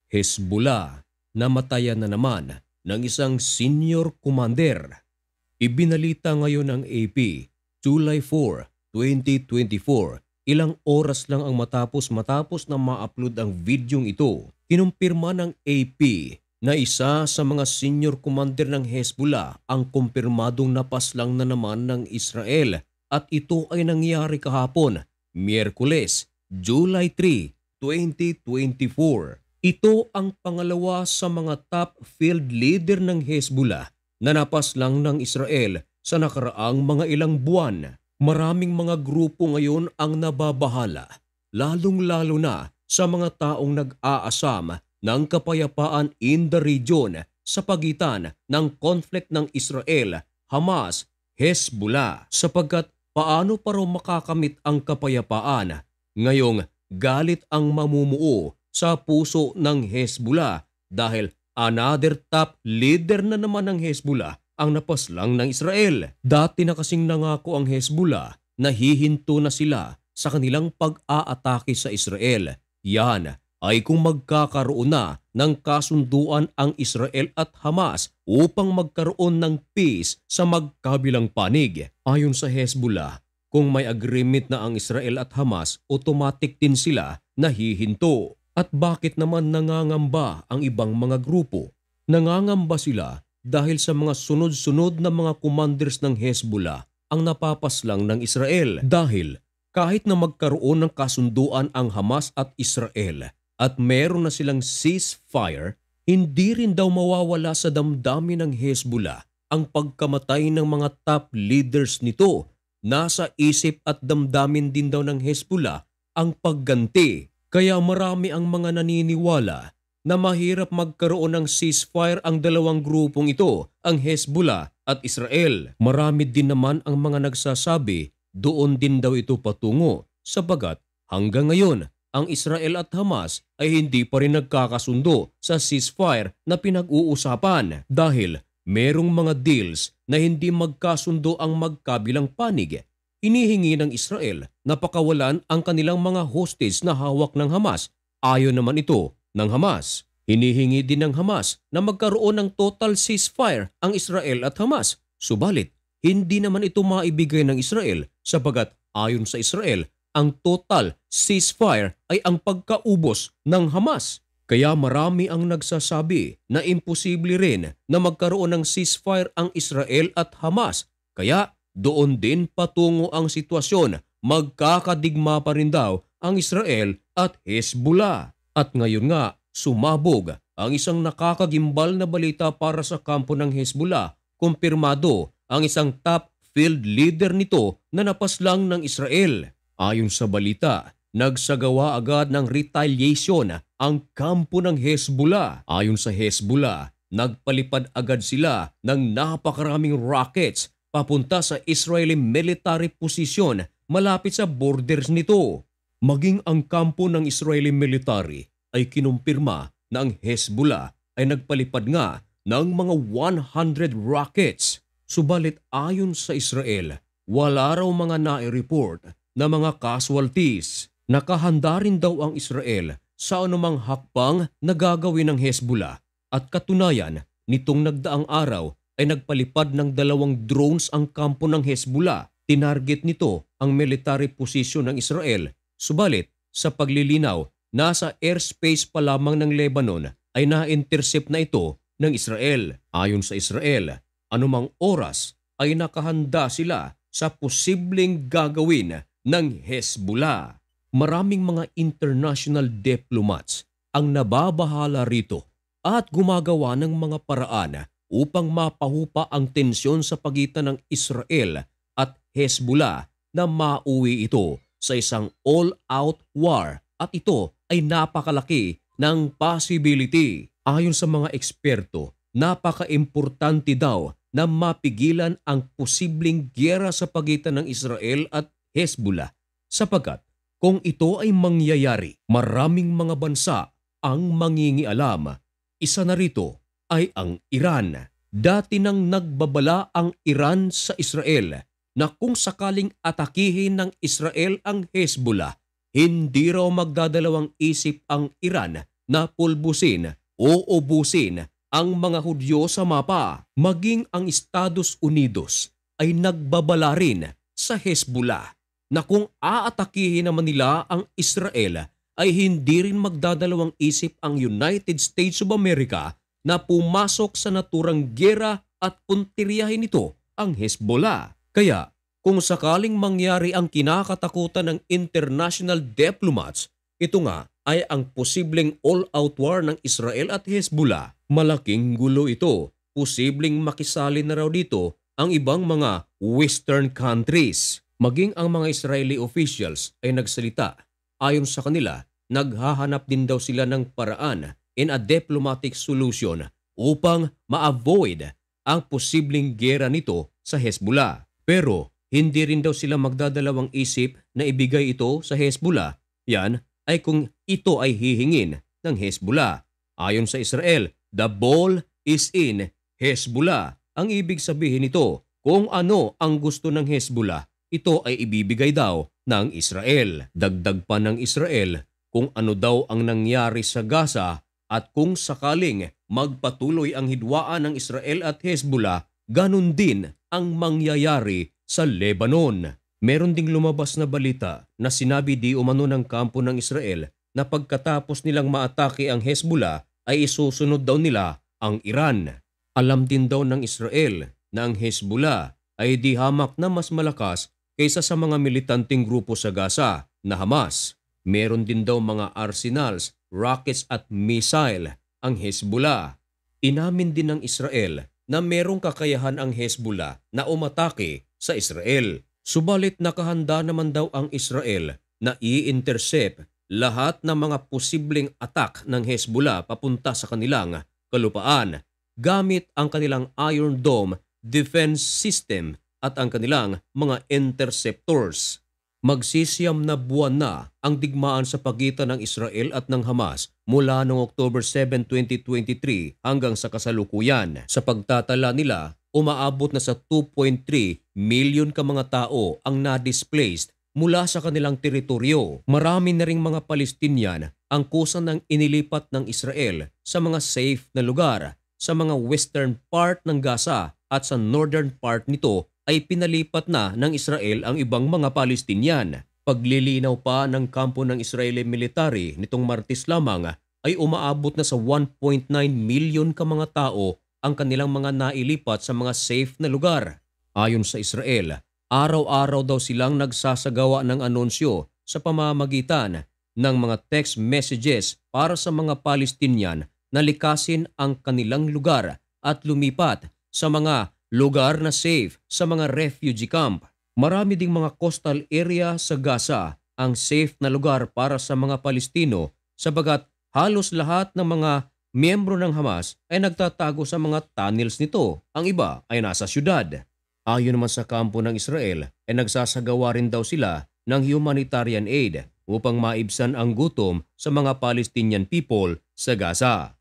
Hezbollah, namatayan na naman ng isang senior commander. Ibinalita ngayon ng AP, July 4, 2024, ilang oras lang ang matapos na ma-upload ang videong ito. Kinumpirma ng AP na isa sa mga senior commander ng Hezbollah ang kumpirmadong napaslang na naman ng Israel at ito ay nangyari kahapon, Miyerkules, July 3, 2024. Ito ang pangalawa sa mga top field leader ng Hezbollah na napaslang ng Israel sa nakaraang mga ilang buwan. Maraming mga grupo ngayon ang nababahala, lalong-lalo na sa mga taong nag-aasam ng kapayapaan in the region sa pagitan ng conflict ng Israel, Hamas, Hezbollah. Sapagkat paano pa raw makakamit ang kapayapaan? Ngayong galit ang mamumuo sa puso ng Hezbollah dahil another top leader na naman ng Hezbollah ang napaslang ng Israel. Dati na kasing nangako ang Hezbollah na hihinto na sila sa kanilang pag-aatake sa Israel. Yan ay kung magkakaroon na ng kasunduan ang Israel at Hamas upang magkaroon ng peace sa magkabilang panig. Ayon sa Hezbollah, kung may agreement na ang Israel at Hamas, automatic din sila na hihinto. At bakit naman nangangamba ang ibang mga grupo? Nangangamba sila dahil sa mga sunod-sunod na mga commanders ng Hezbollah ang napapaslang ng Israel. Dahil kahit na magkaroon ng kasunduan ang Hamas at Israel at meron na silang ceasefire, hindi rin daw mawawala sa damdamin ng Hezbollah ang pagkamatay ng mga top leaders nito. Nasa isip at damdamin din daw ng Hezbollah ang pagganti. Kaya marami ang mga naniniwala na mahirap magkaroon ng ceasefire ang dalawang grupong ito, ang Hezbollah at Israel. Marami din naman ang mga nagsasabi doon din daw ito patungo sapagat hanggang ngayon ang Israel at Hamas ay hindi pa rin nagkakasundo sa ceasefire na pinag-uusapan dahil merong mga deals na hindi magkasundo ang magkabilang panig. Inihingi ng Israel na pakawalan ang kanilang mga hostage na hawak ng Hamas. Ayon naman ito ng Hamas. Hinihingi din ng Hamas na magkaroon ng total ceasefire ang Israel at Hamas. Subalit, hindi naman ito maibigay ng Israel sapagat ayon sa Israel, ang total ceasefire ay ang pagkaubos ng Hamas. Kaya marami ang nagsasabi na imposible rin na magkaroon ng ceasefire ang Israel at Hamas. Kaya doon din patungo ang sitwasyon. Magkakadigma pa rin daw ang Israel at Hezbollah. At ngayon nga, sumabog ang isang nakakagimbal na balita para sa kampo ng Hezbollah. Kumpirmado ang isang top field leader nito na napaslang ng Israel. Ayon sa balita, nagsagawa agad ng retaliation ang kampo ng Hezbollah. Ayon sa Hezbollah, nagpalipad agad sila ng napakaraming rockets papunta sa Israeli military position malapit sa borders nito. Maging ang kampo ng Israeli military ay kinumpirma na ang Hezbollah ay nagpalipad nga ng mga 100 rockets. Subalit ayon sa Israel, wala raw mga nai-report na mga casualties. Nakahanda rin daw ang Israel sa anumang hakbang na gagawin ng Hezbollah at katunayan nitong nagdaang araw ay nagpalipad ng 2 drones ang kampo ng Hezbollah. Tinarget nito ang military position ng Israel. Subalit, sa paglilinaw, nasa airspace pa lamang ng Lebanon ay na-intercept na ito ng Israel. Ayon sa Israel, anumang oras ay nakahanda sila sa posibleng gagawin ng Hezbollah. Maraming mga international diplomats ang nababahala rito at gumagawa ng mga paraan upang mapahupa ang tensyon sa pagitan ng Israel at Hezbollah na mauwi ito sa isang all-out war at ito ay napakalaki ng possibility. Ayon sa mga eksperto, napaka-importante daw na mapigilan ang posibleng giyera sa pagitan ng Israel at Hezbollah sapagkat kung ito ay mangyayari, maraming mga bansa ang mangingialam. Isa na rito ay ang Iran. Dati nang nagbabala ang Iran sa Israel na kung sakaling atakihin ng Israel ang Hezbollah, hindi raw magdadalawang isip ang Iran na pulbusin o ubusin ang mga Hudyo sa mapa. Maging ang Estados Unidos ay nagbabala rin sa Hezbollah na kung aatakihin naman nila ang Israel ay hindi rin magdadalawang isip ang United States of America na pumasok sa naturang giyera at puntiryahin nito ang Hezbollah. Kaya kung sakaling mangyari ang kinakatakutan ng international diplomats, ito nga ay ang posibleng all-out war ng Israel at Hezbollah. Malaking gulo ito. Posibleng makisali na raw dito ang ibang mga Western countries. Maging ang mga Israeli officials ay nagsalita. Ayon sa kanila, naghahanap din daw sila ng paraan in a diplomatic solution upang ma-avoid ang posibleng giyera nito sa Hezbollah. Pero hindi rin daw sila magdadalawang isip na ibigay ito sa Hezbollah. Yan ay kung ito ay hihingin ng Hezbollah. Ayon sa Israel, the ball is in Hezbollah. Ang ibig sabihin nito, kung ano ang gusto ng Hezbollah, ito ay ibibigay daw ng Israel. Dagdag pa ng Israel kung ano daw ang nangyari sa Gaza at kung sakaling magpatuloy ang hidwaan ng Israel at Hezbollah, ganun din ang mangyayari sa Lebanon. Meron ding lumabas na balita na sinabi di umano ng kampo ng Israel na pagkatapos nilang maatake ang Hezbollah ay isusunod daw nila ang Iran. Alam din daw ng Israel na ang Hezbollah ay di hamak na mas malakas kaysa sa mga militanteng grupo sa Gaza na Hamas. Meron din daw mga arsenals, rockets at missile ang Hezbollah. Inamin din ng Israel na merong kakayahan ang Hezbollah na umatake sa Israel. Subalit nakahanda naman daw ang Israel na i-intercept lahat ng mga posibleng attack ng Hezbollah papunta sa kanilang kalupaan gamit ang kanilang Iron Dome defense system at ang kanilang mga interceptors. Magsisiyam na buwan na ang digmaan sa pagitan ng Israel at ng Hamas mula noong October 7, 2023 hanggang sa kasalukuyan. Sa pagtatala nila, umaabot na sa 2.3 million ka mga tao ang na-displaced mula sa kanilang teritoryo. Marami na ring mga Palestinian ang kusa ng inilipat ng Israel sa mga safe na lugar sa mga western part ng Gaza at sa northern part nito ay pinalipat na ng Israel ang ibang mga Palestinian. Paglilinaw pa ng kampo ng Israeli military nitong Martes lamang ay umaabot na sa 1.9 million ka mga tao ang kanilang mga nailipat sa mga safe na lugar. Ayon sa Israel, araw-araw daw silang nagsasagawa ng anunsyo sa pamamagitan ng mga text messages para sa mga Palestinian na likasin ang kanilang lugar at lumipat sa mga lugar na safe sa mga refugee camp. Marami ding mga coastal area sa Gaza ang safe na lugar para sa mga Palestino sabagat halos lahat ng mga miyembro ng Hamas ay nagtatago sa mga tunnels nito. Ang iba ay nasa syudad. Ayon naman sa kampo ng Israel ay nagsasagawa rin daw sila ng humanitarian aid upang maibsan ang gutom sa mga Palestinian people sa Gaza.